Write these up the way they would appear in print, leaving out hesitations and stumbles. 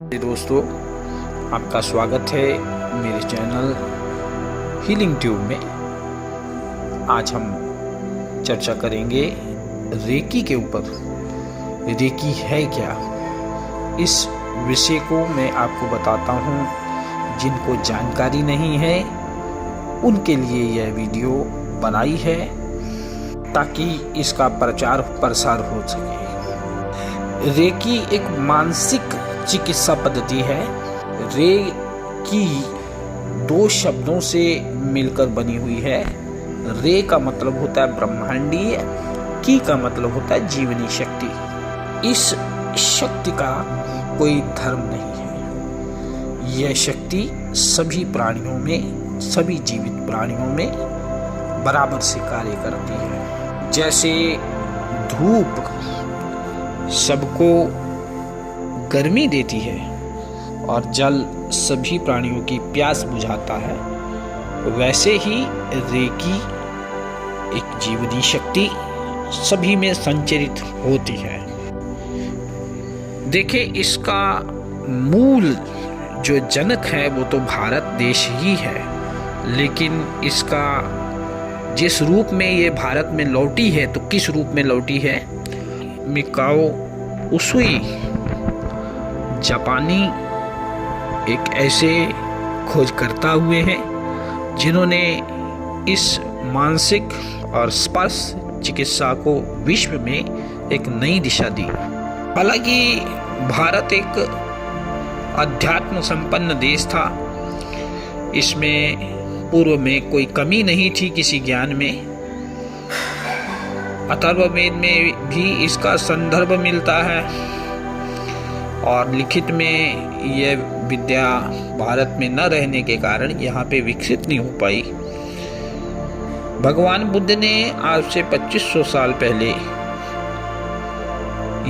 दोस्तों, आपका स्वागत है मेरे चैनल हीलिंग ट्यूब में। आज हम चर्चा करेंगे रेकी के ऊपर। रेकी है क्या, इस विषय को मैं आपको बताता हूँ। जिनको जानकारी नहीं है उनके लिए यह वीडियो बनाई है ताकि इसका प्रचार प्रसार हो सके। रेकी एक मानसिक चिकित्सा पद्धति है। रेकी दो शब्दों से मिलकर बनी हुई है। रे का मतलब होता है ब्रह्मांडीय, की का मतलब होता है जीवनी शक्ति। इस शक्ति का कोई धर्म नहीं है। यह शक्ति सभी प्राणियों में, सभी जीवित प्राणियों में बराबर से कार्य करती है। जैसे धूप सबको गर्मी देती है और जल सभी प्राणियों की प्यास बुझाता है, वैसे ही रेकी एक जीवनी शक्ति सभी में संचरित होती है। देखिए, इसका मूल जो जनक है वो तो भारत देश ही है, लेकिन इसका जिस रूप में ये भारत में लौटी है, तो किस रूप में लौटी है? मिकाओ उसुई जापानी एक ऐसे खोजकर्ता हुए हैं जिन्होंने इस मानसिक और स्पर्श चिकित्सा को विश्व में एक नई दिशा दी। हालांकि भारत एक अध्यात्म संपन्न देश था, इसमें पूर्व में कोई कमी नहीं थी किसी ज्ञान में। अथर्ववेद में भी इसका संदर्भ मिलता है और लिखित में यह विद्या भारत में न रहने के कारण यहाँ पे विकसित नहीं हो पाई। भगवान बुद्ध ने आज से 2500 साल पहले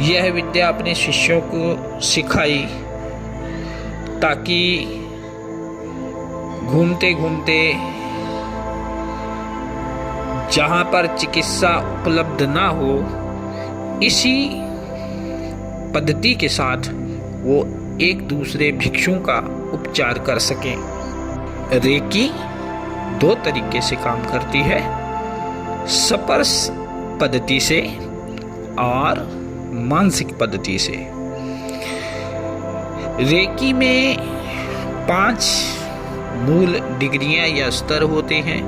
यह विद्या अपने शिष्यों को सिखाई ताकि घूमते घूमते जहाँ पर चिकित्सा उपलब्ध ना हो, इसी पद्धति के साथ वो एक दूसरे भिक्षुओं का उपचार कर सकें। रेकी दो तरीके से काम करती है, स्पर्श पद्धति से और मानसिक पद्धति से। रेकी में 5 मूल डिग्रियां या स्तर होते हैं।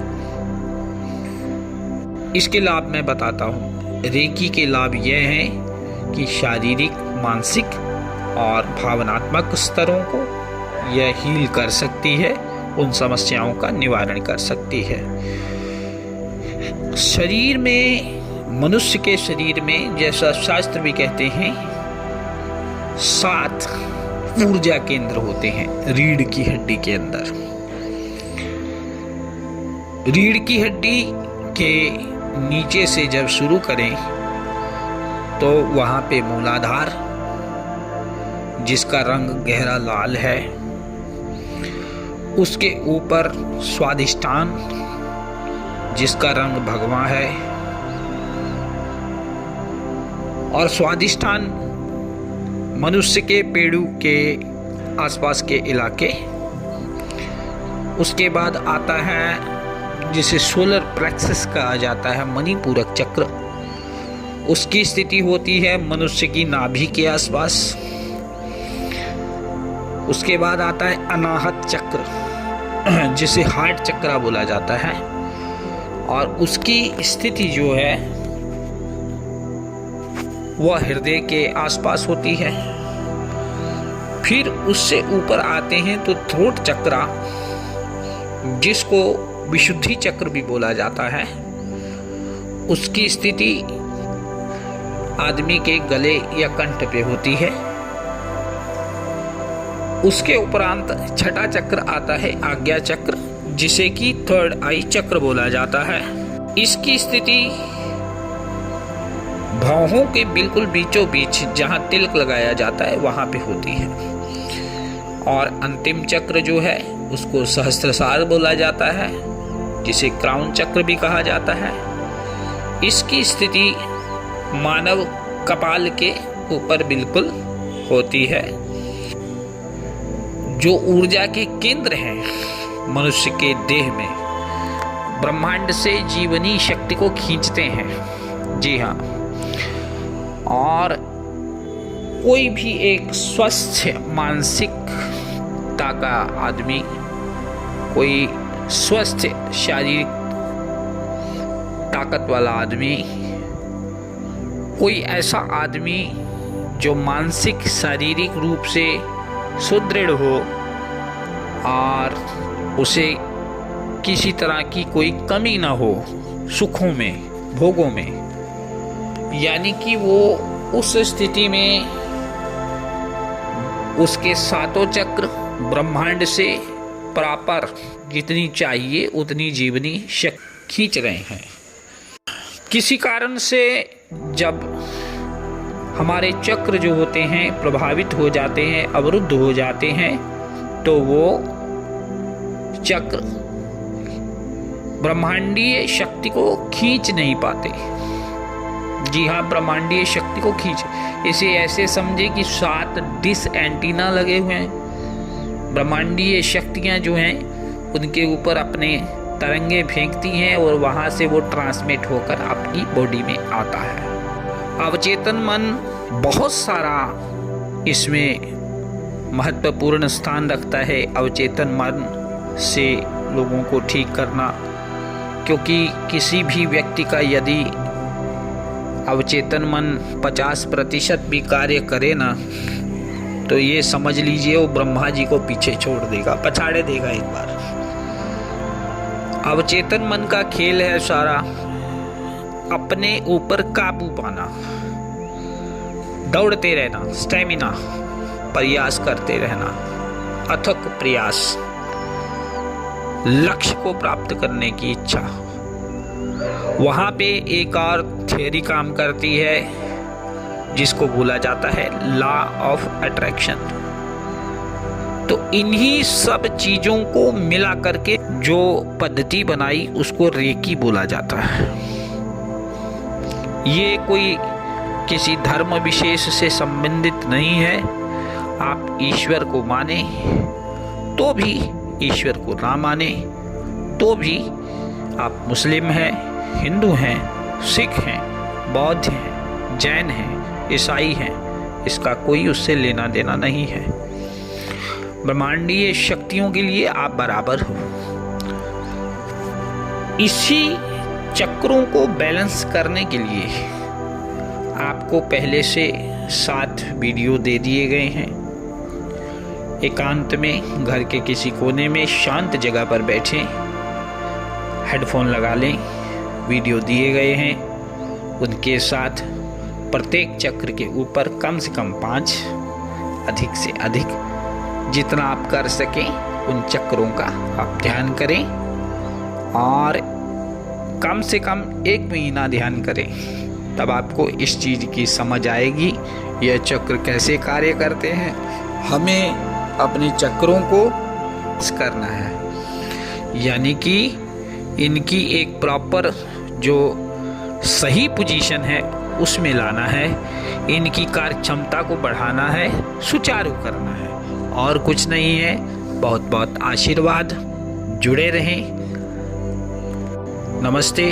इसके लाभ मैं बताता हूँ। रेकी के लाभ यह हैं कि शारीरिक, मानसिक और भावनात्मक स्तरों को यह हील कर सकती है, उन समस्याओं का निवारण कर सकती है। शरीर में, मनुष्य के शरीर में, जैसा शास्त्र भी कहते हैं, 7 ऊर्जा केंद्र होते हैं रीढ़ की हड्डी के अंदर। रीढ़ की हड्डी के नीचे से जब शुरू करें तो वहाँ पे मूलाधार, जिसका रंग गहरा लाल है, उसके ऊपर स्वादिष्टान, जिसका रंग भगवा है, और स्वादिष्टान मनुष्य के पेड़ू के आसपास के इलाके। उसके बाद आता है जिसे सोलर प्लेक्सस कहा जाता है, मणिपूरक चक्र। उसकी स्थिति होती है मनुष्य की नाभि के आसपास। उसके बाद आता है अनाहत चक्र, जिसे हार्ट चक्र बोला जाता है, और उसकी स्थिति जो है वह हृदय के आसपास होती है। फिर उससे ऊपर आते हैं तो थ्रोट चक्र, जिसको विशुद्धि चक्र भी बोला जाता है। उसकी स्थिति आदमी के गले या कंठ पे होती है। उसके उपरांत छठा चक्र आता है आज्ञा चक्र, जिसे कि थर्ड आई चक्र बोला जाता है। इसकी स्थिति भौहों के बिल्कुल बीचों बीच, जहां तिलक लगाया जाता है, वहां पे होती है। और अंतिम चक्र जो है उसको सहस्त्रसार बोला जाता है, जिसे क्राउन चक्र भी कहा जाता है। इसकी स्थिति मानव कपाल के ऊपर बिल्कुल होती है। जो ऊर्जा के केंद्र हैं मनुष्य के देह में, ब्रह्मांड से जीवनी शक्ति को खींचते हैं। जी हाँ, और कोई भी एक स्वस्थ मानसिकता का आदमी, कोई स्वस्थ शारीरिक ताकत वाला आदमी, कोई ऐसा आदमी जो मानसिक शारीरिक रूप से सुदृढ़ हो और उसे किसी तरह की कोई कमी ना हो सुखों में, भोगों में, यानी कि वो उस स्थिति में उसके सातों चक्र ब्रह्मांड से प्रॉपर जितनी चाहिए उतनी जीवनी शक्ति खींच रहे हैं। किसी कारण से जब हमारे चक्र जो होते हैं प्रभावित हो जाते हैं, अवरुद्ध हो जाते हैं, तो वो चक्र ब्रह्मांडीय शक्ति को खींच नहीं पाते। जी हाँ, ब्रह्मांडीय शक्ति को खींच, इसे ऐसे समझे कि 7 डिश एंटीना लगे हुए हैं। ब्रह्मांडीय शक्तियाँ जो हैं उनके ऊपर अपने तरंगे फेंकती हैं और वहाँ से वो ट्रांसमिट होकर अपनी बॉडी में आता है। अवचेतन मन बहुत सारा इसमें महत्वपूर्ण स्थान रखता है, अवचेतन मन से लोगों को ठीक करना, क्योंकि किसी भी व्यक्ति का यदि अवचेतन मन 50% भी कार्य करे ना, तो ये समझ लीजिए वो ब्रह्मा जी को पीछे छोड़ देगा, पछाड़े देगा एक बार। अवचेतन मन का खेल है सारा अपने ऊपर काबू पाना, दौड़ते रहना, स्टेमिना, प्रयास करते रहना, अथक प्रयास, लक्ष्य को प्राप्त करने की इच्छा। वहां पे एक और थ्योरी काम करती है जिसको बोला जाता है लॉ ऑफ अट्रैक्शन। तो इन्हीं सब चीजों को मिला करके जो पद्धति बनाई उसको रेकी बोला जाता है। ये कोई किसी धर्म विशेष से संबंधित नहीं है। आप ईश्वर को माने तो भी, ईश्वर को ना माने तो भी, आप मुस्लिम हैं, हिंदू हैं, सिख हैं, बौद्ध हैं, जैन हैं, ईसाई हैं, इसका कोई उससे लेना देना नहीं है। ब्रह्मांडीय शक्तियों के लिए आप बराबर हो। इसी चक्रों को बैलेंस करने के लिए आपको पहले से 7 वीडियो दे दिए गए हैं। एकांत में घर के किसी कोने में शांत जगह पर बैठें, हेडफोन लगा लें, वीडियो दिए गए हैं, उनके साथ प्रत्येक चक्र के ऊपर कम से कम 5, अधिक से अधिक जितना आप कर सकें उन चक्रों का आप ध्यान करें, और कम से कम 1 महीना ध्यान करें, तब आपको इस चीज़ की समझ आएगी यह चक्र कैसे कार्य करते हैं। हमें अपने चक्रों को करना है, यानी कि इनकी एक प्रॉपर जो सही पोजीशन है उसमें लाना है, इनकी कार्य क्षमता को बढ़ाना है, सुचारू करना है, और कुछ नहीं है। बहुत बहुत आशीर्वाद, जुड़े रहें। नमस्ते।